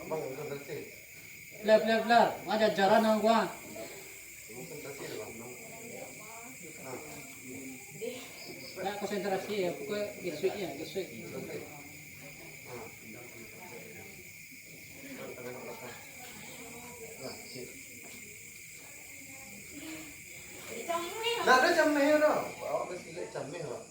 Bang, konsentrasi. Belar. Ada jaran nang gua. Konsentrasi bang. Nah, konsentrasi ya, pokoknya gisuk. Konsentrasi. Nah, ada camnya dong. Bawa ke sini camnya bang.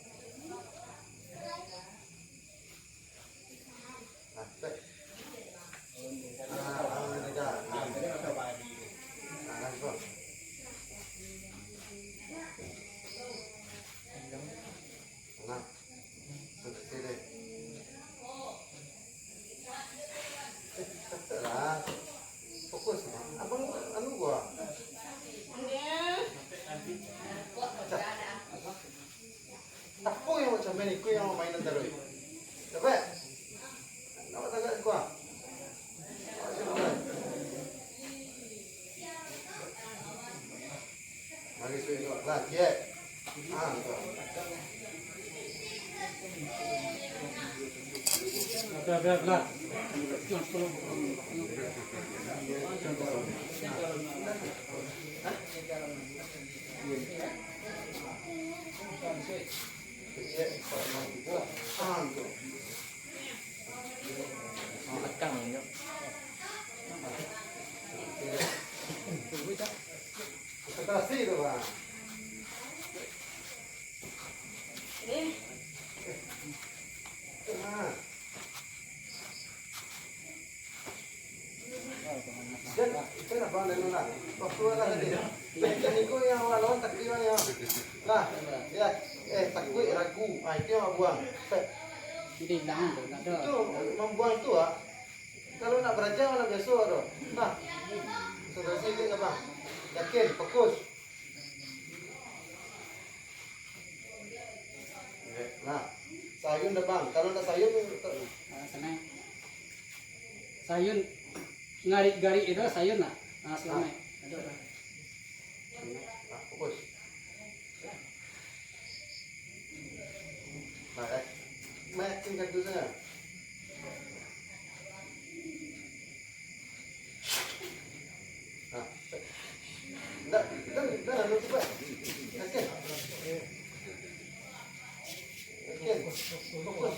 Fokus, abang anu gua. Aku yang macam ini, aku yang mainan terus. Dapat? Dapat agak gua. Mari sudah dua lagi ya. Belar. Konsentrasi itu bang. Itu apa nana? Waktu lah tadi. Jadi itu yang lawan takdirnya. Nah, ya, takdir ragu. Itu yang buang. Jadi jangan tuh, enggak ada. Itu membuang itu kalau nak beraja malah biasa ada. Nah, konsentrasi ini apa? Yakin, fokus. Nah, sayun dah bang. Kalau nak sayun, Sana. Sayun ngarik-garik itu sayun lah. Nah, selama. Ada. nah, fokus. Nah, makin kaki saya. Nah, dah, lalu cepat. Yakin. Yakin. Fokus.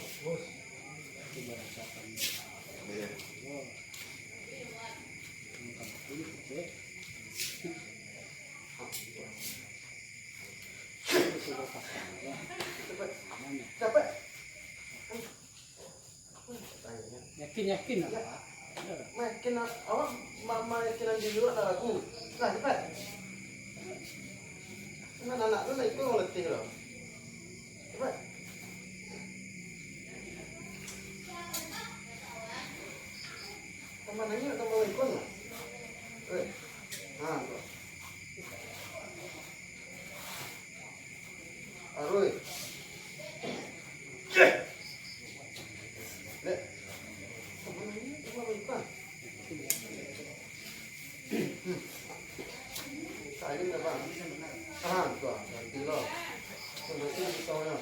Cepat. Yakin lah, Pak. Makin awak makin di luar ada lagu. Nah, cepat. Anak-anak tu naik tu letih loh. Cepat. Tambah nanya tambah ikon lah. Nah, tu. Aroi. Lek. Tambah nanya tambah ikon. Sayur dah bang. Tu. Nanti loh. Kondisi di sana.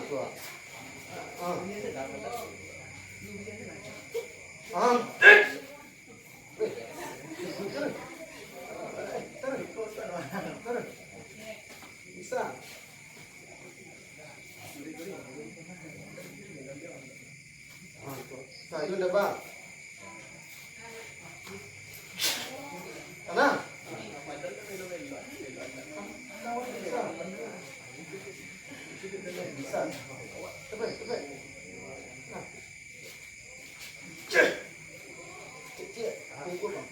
Tu. Turun. Bisa. Sayur dah bang. Tenang. Bisa. Cepat. Nah. Cek. Tunggu bang.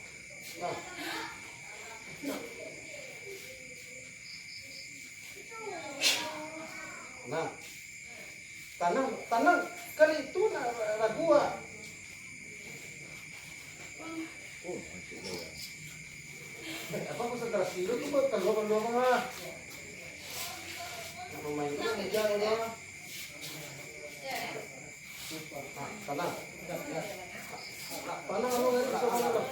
Nah. Tanam kali itu ragu apa konsentrasi lu tuh buat kalau lah. Pemain itu meja ya. Tanam. Tanam lu nggak bisa tanam.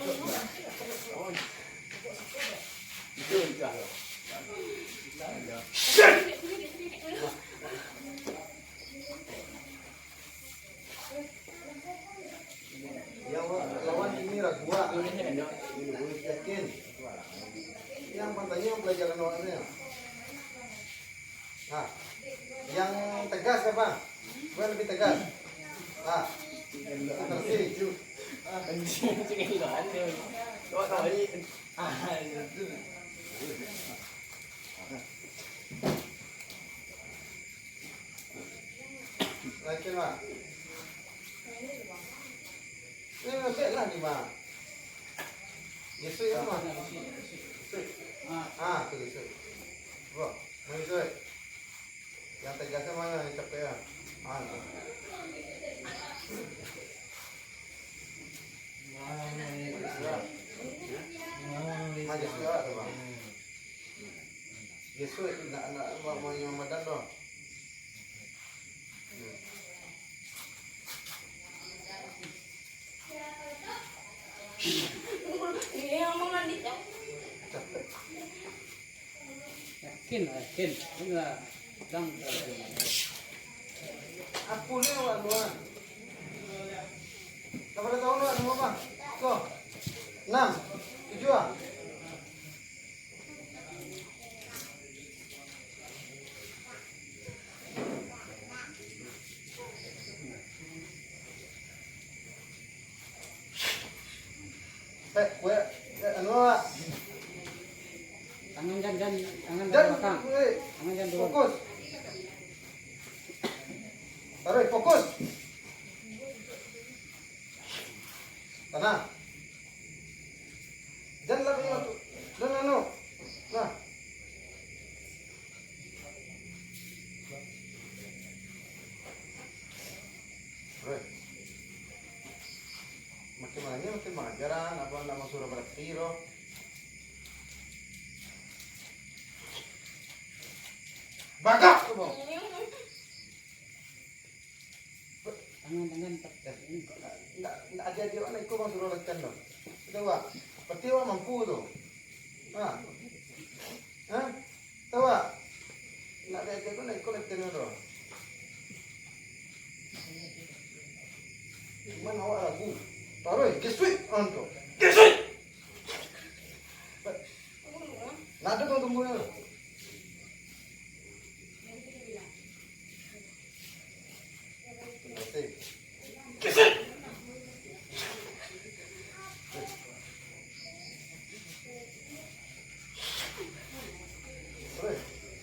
Itu enggak. Yakin. Yang pantainya yang pelajaran awalnya. Nah, yang tegas apa? Gue lebih tegas. Ah, bersih. Yakin mah? Ini masih lah di mah. Yesu ya mah. Tuh Yesu. Bro, mau Yesu. Yang tegasnya mana yang capek ya? Tuh. Maju segala tuh bang. Yesu nak mau yang Ramadan dong. Ini yang mau mandi ya? Capek. Yakin. Enggak. Dang. Aku ni awak luar. Berapa tahun luar semua bang? Tuh. 6, 7 ah. Kue, anu ah. Tangan jangan tangan Dan belakang. Tangan jangan dulu. fokus. Taruh fokus. Tenang. Jangan lagi waktu. Dan anu. Nah. Taruh. Makin mengajaran apa nama surah bertiro. Bagak tuh bang. Tangan Nggak ada dia mana ikut bang suruh latihan dong. Tahu tak? Pasti awak mampu tu. Tahu tak? Nak ada dia pun ikut latihan tu. Mana awak ragu? Taruh, geswit anto. Geswit. Nak ada tu tunggu ni.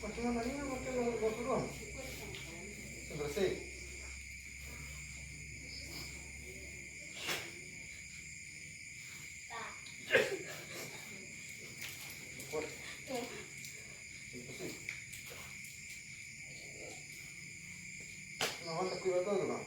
Macam mana ni? Macam mana kau turun? Bersih. Bersih. Nak hantar kuih atau tu bang?